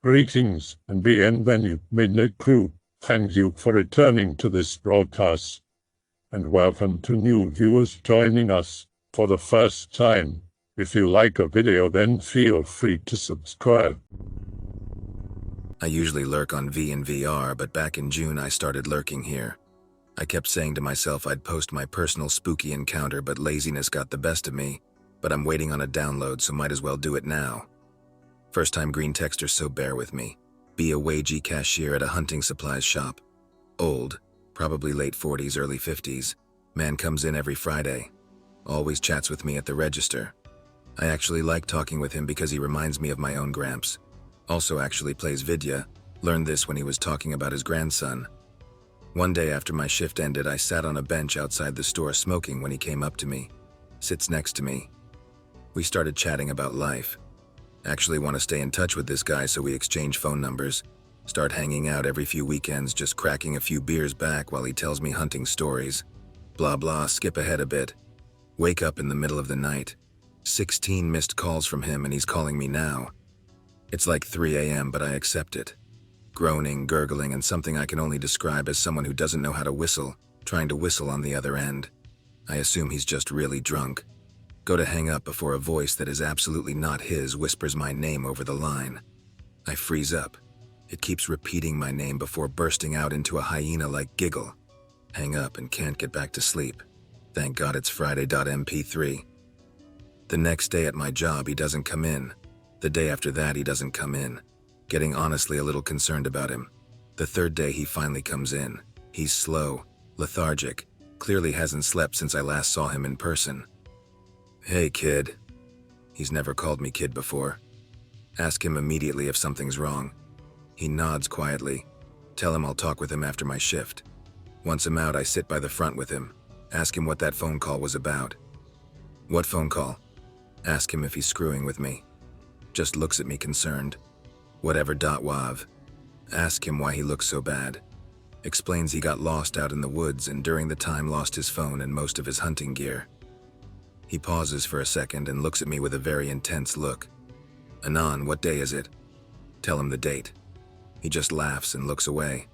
Greetings and bienvenue, MITZU. Thank you for returning to this broadcast, and welcome to new viewers joining us for the first time. If you like a video, then feel free to subscribe. I usually lurk on V and VR, but back in June I started lurking here. I kept saying to myself I'd post my personal spooky encounter, but laziness got the best of me. But I'm waiting on a download, so might as well do it now. First time Greentexter, so bear with me. Be a wagey cashier at a hunting supplies shop. Old, probably late 40s, early 50s. Man comes in every Friday. Always chats with me at the register. I actually like talking with him because he reminds me of my own Gramps. Also actually plays Vidya. Learned this when he was talking about his grandson. One day after my shift ended, I sat on a bench outside the store smoking when he came up to me. Sits next to me. We started chatting about life. Actually want to stay in touch with this guy, so we exchange phone numbers. Start hanging out every few weekends, just cracking a few beers back while he tells me hunting stories. Blah blah, skip ahead a bit. Wake up in the middle of the night. 16 missed calls from him and he's calling me now. It's like 3 a.m., but I accept it. Groaning, gurgling, and something I can only describe as someone who doesn't know how to whistle, trying to whistle on the other end. I assume he's just really drunk. Go to hang up before a voice that is absolutely not his whispers my name over the line. I freeze up. It keeps repeating my name before bursting out into a hyena-like giggle. Hang up and can't get back to sleep. Thank God it's Friday.mp3. The next day at my job, he doesn't come in. The day after that, he doesn't come in. Getting honestly a little concerned about him. The third day, he finally comes in. He's slow, lethargic, clearly hasn't slept since I last saw him in person. Hey, kid. He's never called me kid before. Ask him immediately if something's wrong. He nods quietly. Tell him I'll talk with him after my shift. Once I'm out, I sit by the front with him. Ask him what that phone call was about. What phone call? Ask him if he's screwing with me. Just looks at me concerned. Whatever. Wav. Ask him why he looks so bad. Explains he got lost out in the woods and during the time lost his phone and most of his hunting gear. He pauses for a second and looks at me with a very intense look. Anon, what day is it? Tell him the date. He just laughs and looks away.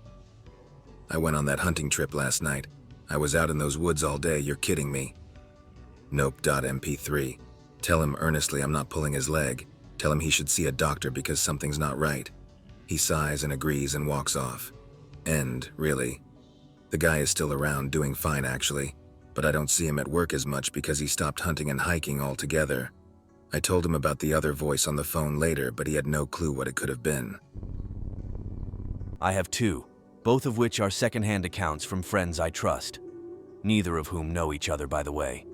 I went on that hunting trip last night. I was out in those woods all day, you're kidding me. Nope.mp3. Tell him earnestly I'm not pulling his leg. Tell him he should see a doctor because something's not right. He sighs and agrees and walks off. End, really. The guy is still around, doing fine actually. But I don't see him at work as much because he stopped hunting and hiking altogether. I told him about the other voice on the phone later, but he had no clue what it could have been. I have two, both of which are second-hand accounts from friends I trust, neither of whom know each other, by the way.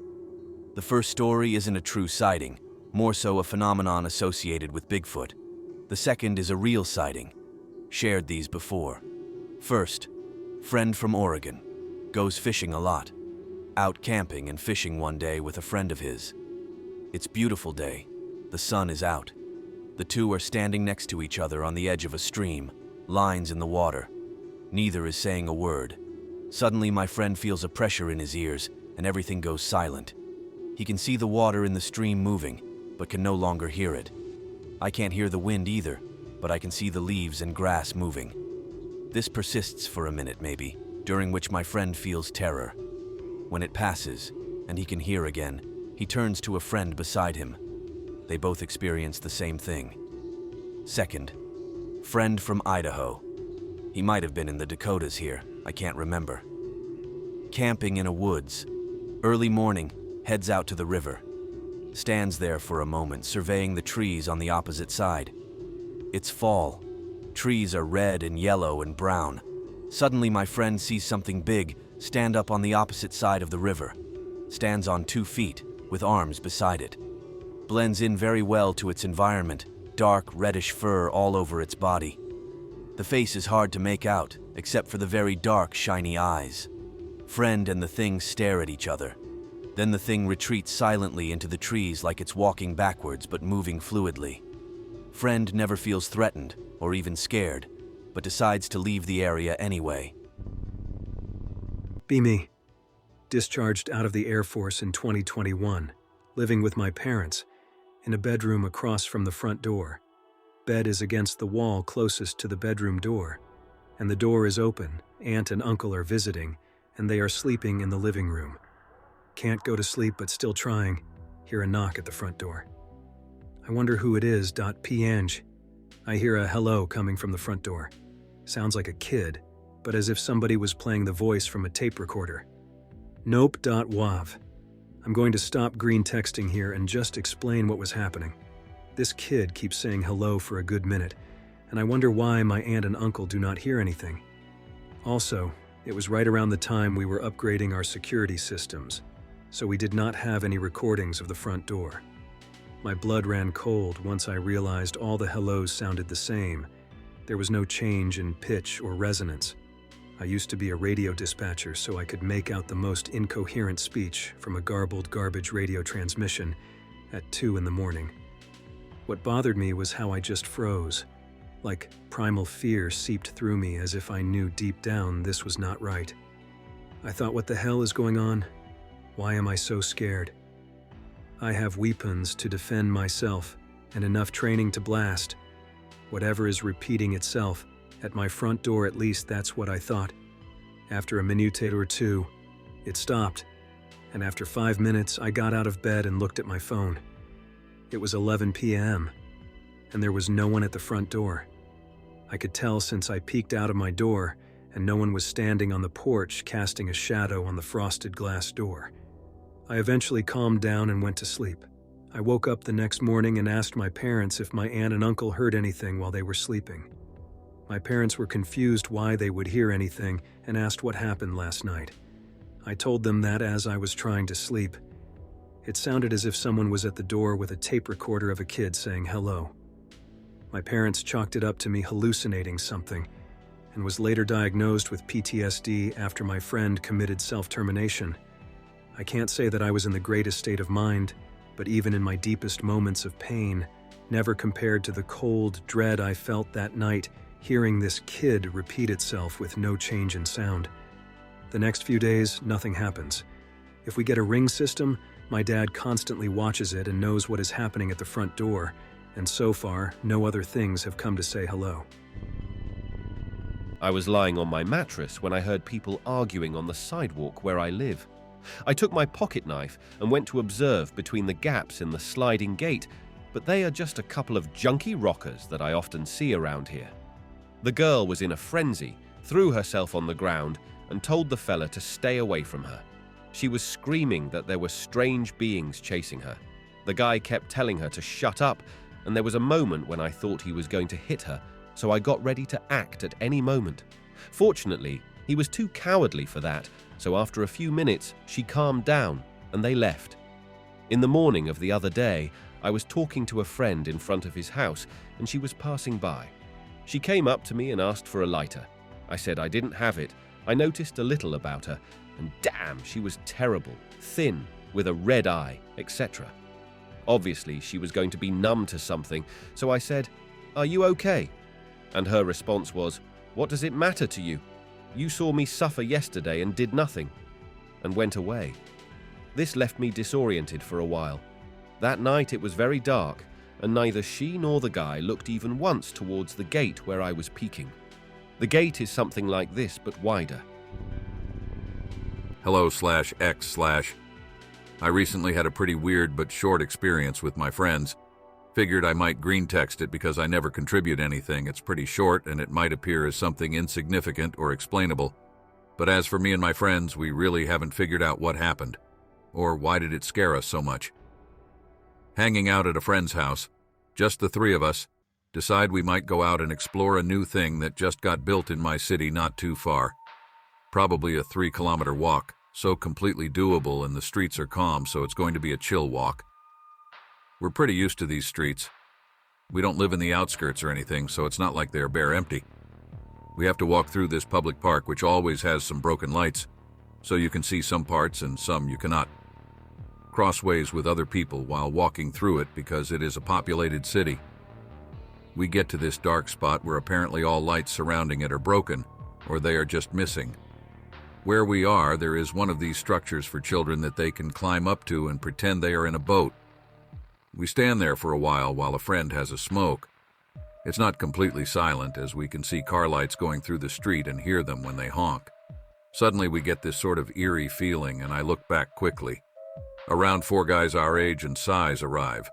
The first story isn't a true sighting, more so a phenomenon associated with Bigfoot. The second is a real sighting. Shared these before. First, friend from Oregon. Goes fishing a lot. Out camping and fishing one day with a friend of his. It's beautiful day. The sun is out. The two are standing next to each other on the edge of a stream, lines in the water. Neither is saying a word. Suddenly my friend feels a pressure in his ears and everything goes silent. He can see the water in the stream moving, but can no longer hear it. I can't hear the wind either, but I can see the leaves and grass moving. This persists for a minute maybe, during which my friend feels terror. When it passes, and he can hear again, he turns to a friend beside him. They both experience the same thing. Second, friend from Idaho. He might have been in the Dakotas here, I can't remember. Camping in a woods. Early morning, heads out to the river. Stands there for a moment, surveying the trees on the opposite side. It's fall. Trees are red and yellow and brown. Suddenly my friend sees something big stand up on the opposite side of the river. Stands on 2 feet, with arms beside it. Blends in very well to its environment, dark reddish fur all over its body. The face is hard to make out, except for the very dark, shiny eyes. Friend and the thing stare at each other. Then the thing retreats silently into the trees like it's walking backwards but moving fluidly. Friend never feels threatened, or even scared, but decides to leave the area anyway. Be me. Discharged out of the Air Force in 2021, living with my parents, in a bedroom across from the front door. Bed is against the wall closest to the bedroom door, and the door is open. Aunt and uncle are visiting, and they are sleeping in the living room. Can't go to sleep but still trying. Hear a knock at the front door. I wonder who it is. P-Ange. I hear a hello coming from the front door. Sounds like a kid, but as if somebody was playing the voice from a tape recorder. Nope. Wav. I'm going to stop green texting here and just explain what was happening. This kid keeps saying hello for a good minute, and I wonder why my aunt and uncle do not hear anything. Also, it was right around the time we were upgrading our security systems, so we did not have any recordings of the front door. My blood ran cold once I realized all the hellos sounded the same. There was no change in pitch or resonance. I used to be a radio dispatcher, so I could make out the most incoherent speech from a garbled garbage radio transmission at 2 in the morning. What bothered me was how I just froze. Like primal fear seeped through me as if I knew deep down this was not right. I thought, what the hell is going on? Why am I so scared? I have weapons to defend myself and enough training to blast. Whatever is repeating itself, at my front door at least that's what I thought. After a minute or two, it stopped, and after 5 minutes I got out of bed and looked at my phone. It was 11 p.m., and there was no one at the front door. I could tell since I peeked out of my door, and no one was standing on the porch casting a shadow on the frosted glass door. I eventually calmed down and went to sleep. I woke up the next morning and asked my parents if my aunt and uncle heard anything while they were sleeping. My parents were confused why they would hear anything and asked what happened last night. I told them that as I was trying to sleep, it sounded as if someone was at the door with a tape recorder of a kid saying hello. My parents chalked it up to me hallucinating something and was later diagnosed with PTSD after my friend committed self-termination. I can't say that I was in the greatest state of mind, but even in my deepest moments of pain, never compared to the cold dread I felt that night hearing this kid repeat itself with no change in sound. The next few days, nothing happens. If we get a ring system, my dad constantly watches it and knows what is happening at the front door, and so far, no other things have come to say hello. I was lying on my mattress when I heard people arguing on the sidewalk where I live. I took my pocket knife and went to observe between the gaps in the sliding gate, but they are just a couple of junky rockers that I often see around here. The girl was in a frenzy, threw herself on the ground, and told the fella to stay away from her. She was screaming that there were strange beings chasing her. The guy kept telling her to shut up, and there was a moment when I thought he was going to hit her, so I got ready to act at any moment. Fortunately, he was too cowardly for that, so after a few minutes, she calmed down, and they left. In the morning of the other day, I was talking to a friend in front of his house, and she was passing by. She came up to me and asked for a lighter. I said I didn't have it. I noticed a little about her, and damn, she was terrible, thin, with a red eye, etc. Obviously, she was going to be numb to something, so I said, "Are you okay?" And her response was, "What does it matter to you? You saw me suffer yesterday and did nothing," and went away. This left me disoriented for a while. That night it was very dark, and neither she nor the guy looked even once towards the gate where I was peeking. The gate is something like this, but wider. Hello/X/. I recently had a pretty weird but short experience with my friends. Figured I might green text it because I never contribute anything. It's pretty short and it might appear as something insignificant or explainable. But as for me and my friends, we really haven't figured out what happened. Or why did it scare us so much? Hanging out at a friend's house, just the three of us, decide we might go out and explore a new thing that just got built in my city not too far. Probably a 3-kilometer walk, so completely doable, and the streets are calm, so it's going to be a chill walk. We're pretty used to these streets. We don't live in the outskirts or anything, so it's not like they're bare empty. We have to walk through this public park, which always has some broken lights, so you can see some parts and some you cannot. Crossways with other people while walking through it because it is a populated city. We get to this dark spot where apparently all lights surrounding it are broken, or they are just missing. Where we are, there is one of these structures for children that they can climb up to and pretend they are in a boat. We stand there for a while a friend has a smoke. It's not completely silent, as we can see car lights going through the street and hear them when they honk. Suddenly we get this sort of eerie feeling, and I look back quickly. Around 4 guys our age and size arrive.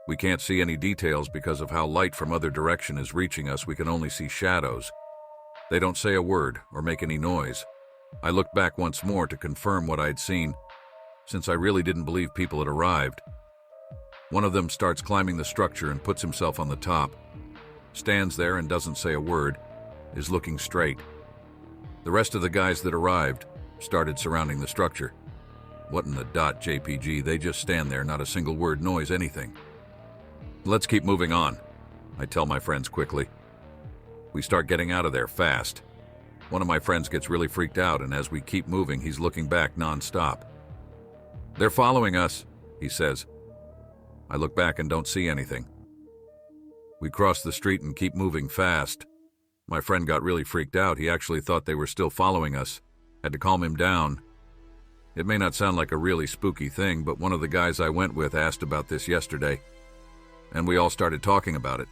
We can't see any details because of how light from other direction is reaching us. We can only see shadows. They don't say a word or make any noise. I looked back once more to confirm what I'd seen, since I really didn't believe people had arrived. One of them starts climbing the structure and puts himself on the top, stands there and doesn't say a word, is looking straight. The rest of the guys that arrived started surrounding the structure. What in the JPG? They just stand there, not a single word, noise, anything. Let's keep moving on, I tell my friends quickly. We start getting out of there fast. One of my friends gets really freaked out, and as we keep moving, he's looking back non-stop. They're following us, he says. I look back and don't see anything. We cross the street and keep moving fast. My friend got really freaked out. He actually thought they were still following us. Had to calm him down. It may not sound like a really spooky thing, but one of the guys I went with asked about this yesterday, and we all started talking about it,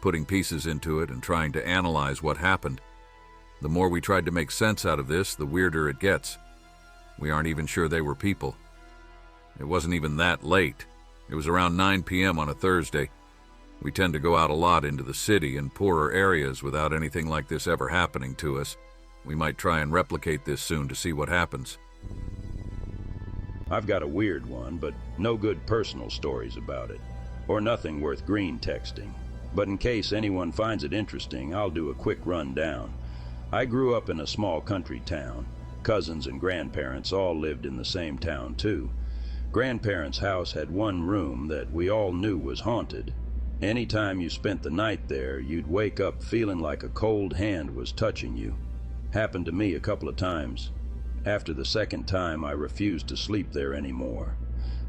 putting pieces into it and trying to analyze what happened. The more we tried to make sense out of this, the weirder it gets. We aren't even sure they were people. It wasn't even that late. It was around 9 p.m. on a Thursday. We tend to go out a lot into the city and poorer areas without anything like this ever happening to us. We might try and replicate this soon to see what happens. I've got a weird one, but no good personal stories about it, or nothing worth green texting. But in case anyone finds it interesting, I'll do a quick rundown. I grew up in a small country town. Cousins and grandparents all lived in the same town too. Grandparents' house had one room that we all knew was haunted. Anytime you spent the night there, you'd wake up feeling like a cold hand was touching you. Happened to me a couple of times. After the second time, I refused to sleep there anymore.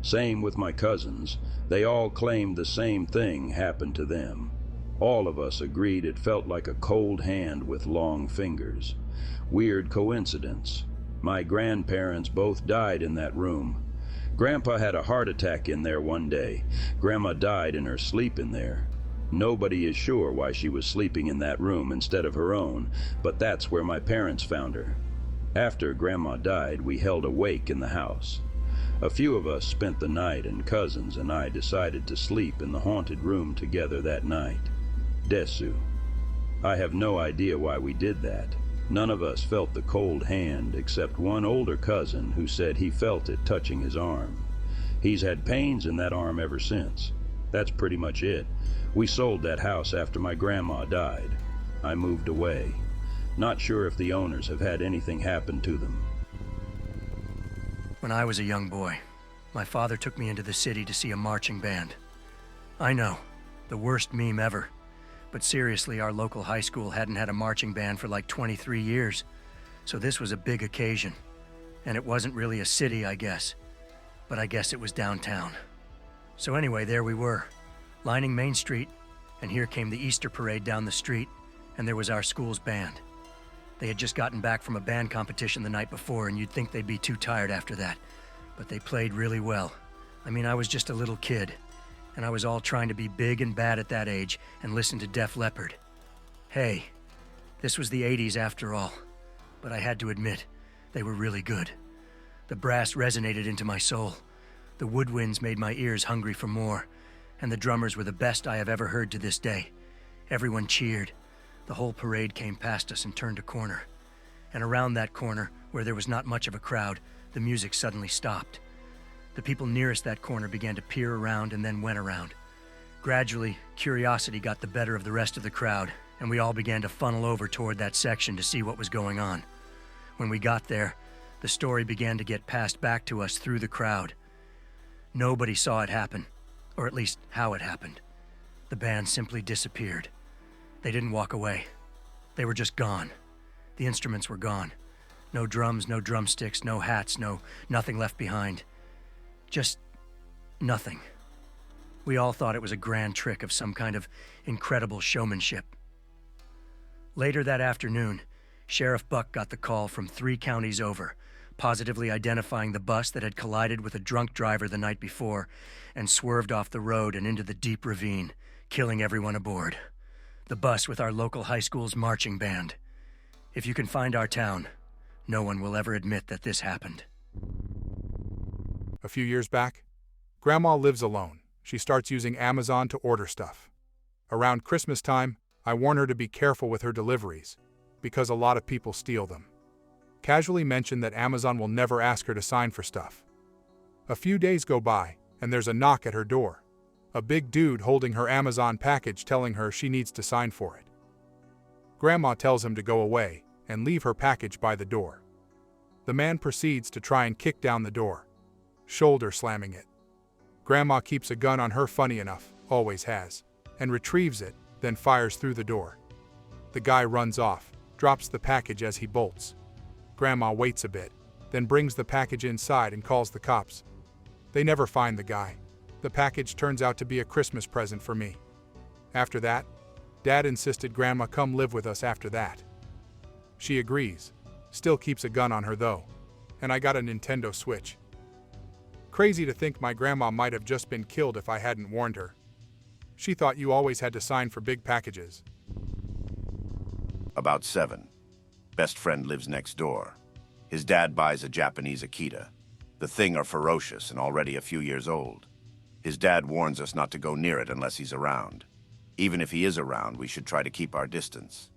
Same with my cousins. They all claimed the same thing happened to them. All of us agreed it felt like a cold hand with long fingers. Weird coincidence. My grandparents both died in that room. Grandpa had a heart attack in there one day. Grandma died in her sleep in there. Nobody is sure why she was sleeping in that room instead of her own, but that's where my parents found her. After Grandma died, we held a wake in the house. A few of us spent the night, and cousins and I decided to sleep in the haunted room together that night. Desu. I have no idea why we did that. None of us felt the cold hand except one older cousin who said he felt it touching his arm. He's had pains in that arm ever since. That's pretty much it. We sold that house after my grandma died. I moved away. Not sure if the owners have had anything happen to them. When I was a young boy, my father took me into the city to see a marching band. I know, the worst meme ever. But seriously, our local high school hadn't had a marching band for like 23 years. So this was a big occasion. And it wasn't really a city, I guess. But I guess it was downtown. So anyway, there we were, lining Main Street, and here came the Easter parade down the street, and there was our school's band. They had just gotten back from a band competition the night before, and you'd think they'd be too tired after that. But they played really well. I mean, I was just a little kid, and I was all trying to be big and bad at that age and listen to Def Leppard. Hey, this was the 80s after all, but I had to admit, they were really good. The brass resonated into my soul. The woodwinds made my ears hungry for more, and the drummers were the best I have ever heard to this day. Everyone cheered. The whole parade came past us and turned a corner. And around that corner, where there was not much of a crowd, the music suddenly stopped. The people nearest that corner began to peer around and then went around. Gradually, curiosity got the better of the rest of the crowd, and we all began to funnel over toward that section to see what was going on. When we got there, the story began to get passed back to us through the crowd. Nobody saw it happen, or at least how it happened. The band simply disappeared. They didn't walk away. They were just gone. The instruments were gone. No drums, no drumsticks, no hats, nothing left behind. Just nothing. We all thought it was a grand trick of some kind of incredible showmanship. Later that afternoon, Sheriff Buck got the call from 3 counties over, positively identifying the bus that had collided with a drunk driver the night before and swerved off the road and into the deep ravine, killing everyone aboard. The bus with our local high school's marching band. If you can find our town, no one will ever admit that this happened. A few years back, Grandma lives alone. She starts using Amazon to order stuff. Around Christmas time, I warn her to be careful with her deliveries, because a lot of people steal them. Casually mention that Amazon will never ask her to sign for stuff. A few days go by, and there's a knock at her door. A big dude holding her Amazon package telling her she needs to sign for it. Grandma tells him to go away and leave her package by the door. The man proceeds to try and kick down the door, shoulder slamming it. Grandma keeps a gun on her, funny enough, always has, and retrieves it, then fires through the door. The guy runs off, drops the package as he bolts. Grandma waits a bit, then brings the package inside and calls the cops. They never find the guy. The package turns out to be a Christmas present for me. After that, Dad insisted Grandma come live with us after that. She agrees, still keeps a gun on her though, and I got a Nintendo Switch. Crazy to think my grandma might have just been killed if I hadn't warned her. She thought you always had to sign for big packages. About 7. Best friend lives next door. His dad buys a Japanese Akita. The thing are ferocious and already a few years old. His dad warns us not to go near it unless he's around. Even if he is around, we should try to keep our distance.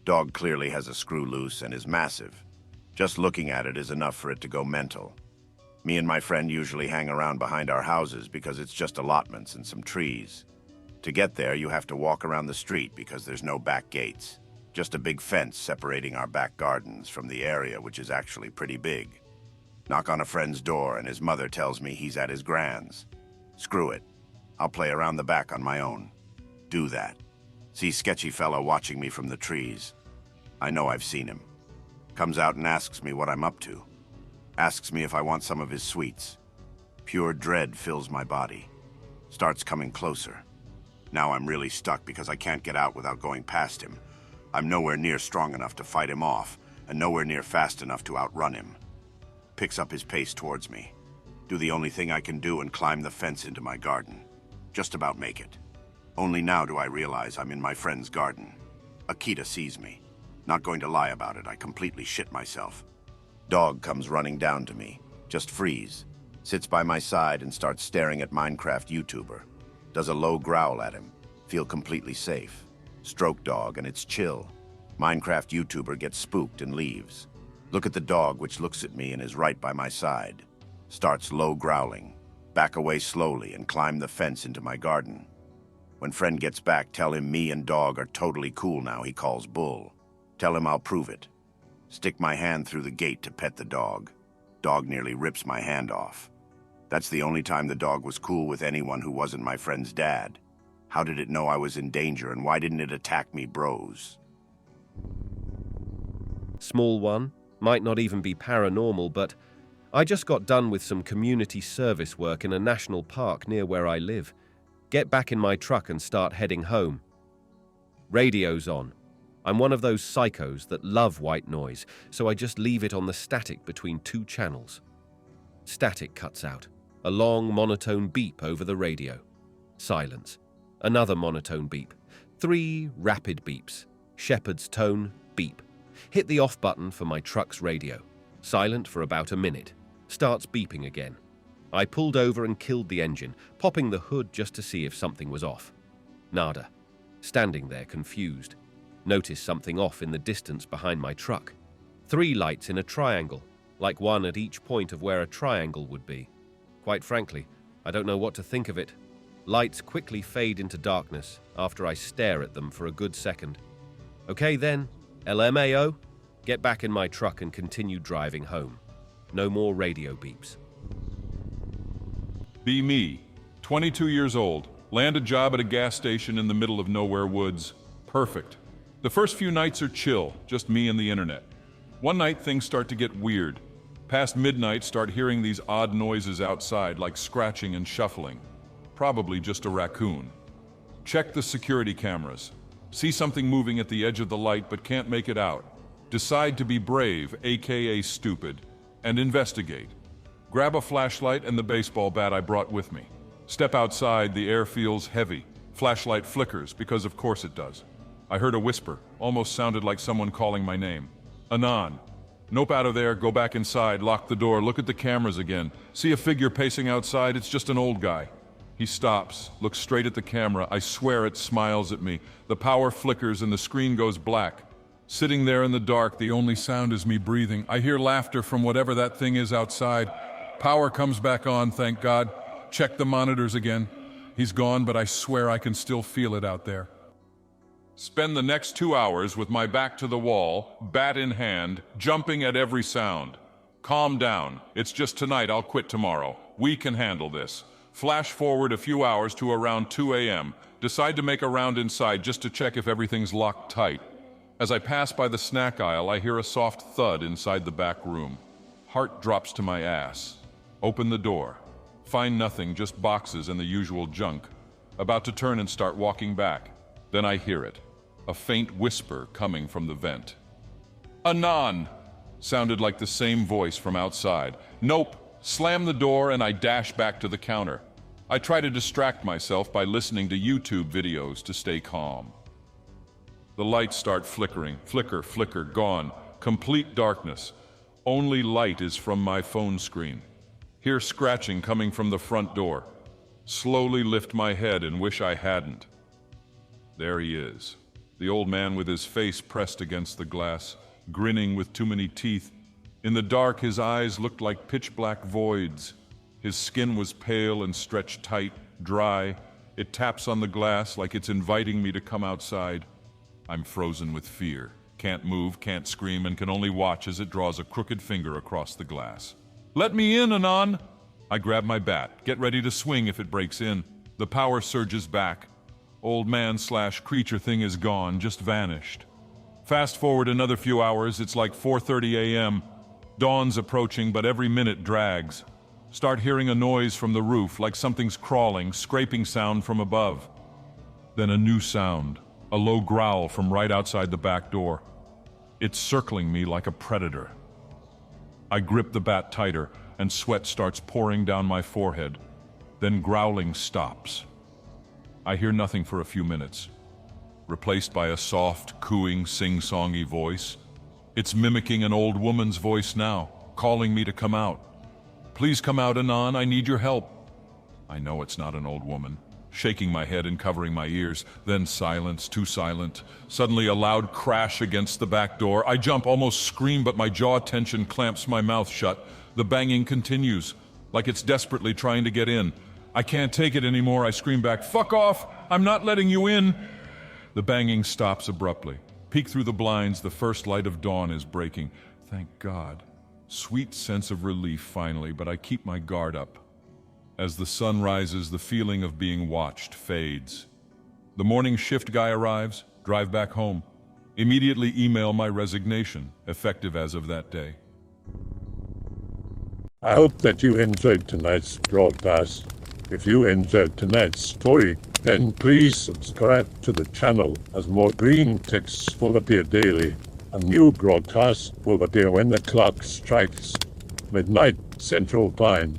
Dog clearly has a screw loose and is massive. Just looking at it is enough for it to go mental. Me and my friend usually hang around behind our houses because it's just allotments and some trees. To get there, you have to walk around the street because there's no back gates. Just a big fence separating our back gardens from the area, which is actually pretty big. Knock on a friend's door and his mother tells me he's at his grand's. Screw it. I'll play around the back on my own. Do that. See sketchy fellow watching me from the trees. I know I've seen him. Comes out and asks me what I'm up to. Asks me if I want some of his sweets. Pure dread fills my body. Starts coming closer. Now I'm really stuck because I can't get out without going past him. I'm nowhere near strong enough to fight him off, and nowhere near fast enough to outrun him. Picks up his pace towards me. Do the only thing I can do and climb the fence into my garden. Just about make it. Only now do I realize I'm in my friend's garden. Akita sees me. Not going to lie about it, I completely shit myself. Dog comes running down to me. Just freeze. Sits by my side and starts staring at Minecraft YouTuber. Does a low growl at him. Feel completely safe. Stroke dog and it's chill. Minecraft YouTuber gets spooked and leaves. Look at the dog, which looks at me and is right by my side. Starts low growling. Back away slowly and climb the fence into my garden. When friend gets back, tell him me and dog are totally cool now, he calls bull. Tell him I'll prove it. Stick my hand through the gate to pet the dog. Dog nearly rips my hand off. That's the only time the dog was cool with anyone who wasn't my friend's dad. How did it know I was in danger, and why didn't it attack me, bros? Small one, might not even be paranormal, but I just got done with some community service work in a national park near where I live. Get back in my truck and start heading home. Radio's on. I'm one of those psychos that love white noise, so I just leave it on the static between 2 channels. Static cuts out. A long monotone beep over the radio. Silence. Another monotone beep. 3 rapid beeps. Shepherd's tone, beep. Hit the off button for my truck's radio. Silent for about a minute. Starts beeping again. I pulled over and killed the engine, popping the hood just to see if something was off. Nada. Standing there confused. Noticed something off in the distance behind my truck. 3 lights in a triangle, like one at each point of where a triangle would be. Quite frankly, I don't know what to think of it. Lights quickly fade into darkness after I stare at them for a good second. Okay then, LMAO, get back in my truck and continue driving home. No more radio beeps. Be me, 22 years old, land a job at a gas station in the middle of nowhere woods. Perfect. The first few nights are chill, just me and the internet. One night things start to get weird. Past midnight, start hearing these odd noises outside, like scratching and shuffling. Probably just a raccoon. Check the security cameras. See something moving at the edge of the light but can't make it out. Decide to be brave, aka stupid, and investigate. Grab a flashlight and the baseball bat I brought with me. Step outside, the air feels heavy. Flashlight flickers, because of course it does. I heard a whisper, almost sounded like someone calling my name. Anon. Nope, out of there, go back inside, lock the door, look at the cameras again. See a figure pacing outside? It's just an old guy. He stops, looks straight at the camera. I swear it smiles at me. The power flickers and the screen goes black. Sitting there in the dark, the only sound is me breathing. I hear laughter from whatever that thing is outside. Power comes back on, thank God. Check the monitors again. He's gone, but I swear I can still feel it out there. Spend the next 2 hours with my back to the wall, bat in hand, jumping at every sound. Calm down. It's just tonight. I'll quit tomorrow. We can handle this. Flash forward a few hours to around 2 a.m. Decide to make a round inside just to check if everything's locked tight. As I pass by the snack aisle, I hear a soft thud inside the back room. Heart drops to my ass. Open the door. Find nothing, just boxes and the usual junk. About to turn and start walking back. Then I hear it. A faint whisper coming from the vent. Anon! Sounded like the same voice from outside. Nope. Slam the door and I dash back to the counter. I try to distract myself by listening to YouTube videos to stay calm. The lights start flickering. Flicker, flicker, gone. Complete darkness. Only light is from my phone screen. Hear scratching coming from the front door. Slowly lift my head and wish I hadn't. There he is. The old man with his face pressed against the glass, grinning with too many teeth. In the dark, his eyes looked like pitch-black voids. His skin was pale and stretched tight, dry. It taps on the glass like it's inviting me to come outside. I'm frozen with fear. Can't move, can't scream, and can only watch as it draws a crooked finger across the glass. Let me in, Anon! I grab my bat, get ready to swing if it breaks in. The power surges back. Old man/creature thing is gone, just vanished. Fast forward another few hours, it's like 4:30 a.m. Dawn's approaching, but every minute drags. Start hearing a noise from the roof, like something's crawling, scraping sound from above. Then a new sound, a low growl from right outside the back door. It's circling me like a predator. I grip the bat tighter, and sweat starts pouring down my forehead. Then growling stops. I hear nothing for a few minutes, replaced by a soft, cooing, sing-songy voice. It's mimicking an old woman's voice now, calling me to come out. Please come out, Anon, I need your help. I know it's not an old woman, shaking my head and covering my ears. Then silence, too silent. Suddenly a loud crash against the back door. I jump, almost scream, but my jaw tension clamps my mouth shut. The banging continues, like it's desperately trying to get in. I can't take it anymore, I scream back, "Fuck off! I'm not letting you in!" The banging stops abruptly. Peek through the blinds, the first light of dawn is breaking. Thank God. Sweet sense of relief finally, but I keep my guard up. As the sun rises, the feeling of being watched fades. The morning shift guy arrives, drive back home. Immediately email my resignation, effective as of that day. I hope that you enjoyed tonight's broadcast. If you enjoyed tonight's story, then please subscribe to the channel as more green texts will appear daily. A new broadcast will appear when the clock strikes midnight Central Time.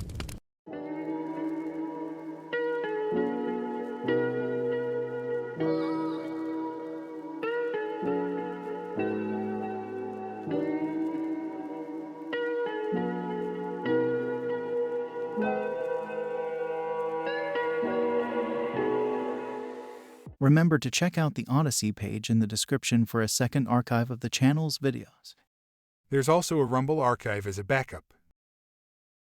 Remember to check out the Odyssey page in the description for a second archive of the channel's videos. There's also a Rumble archive as a backup.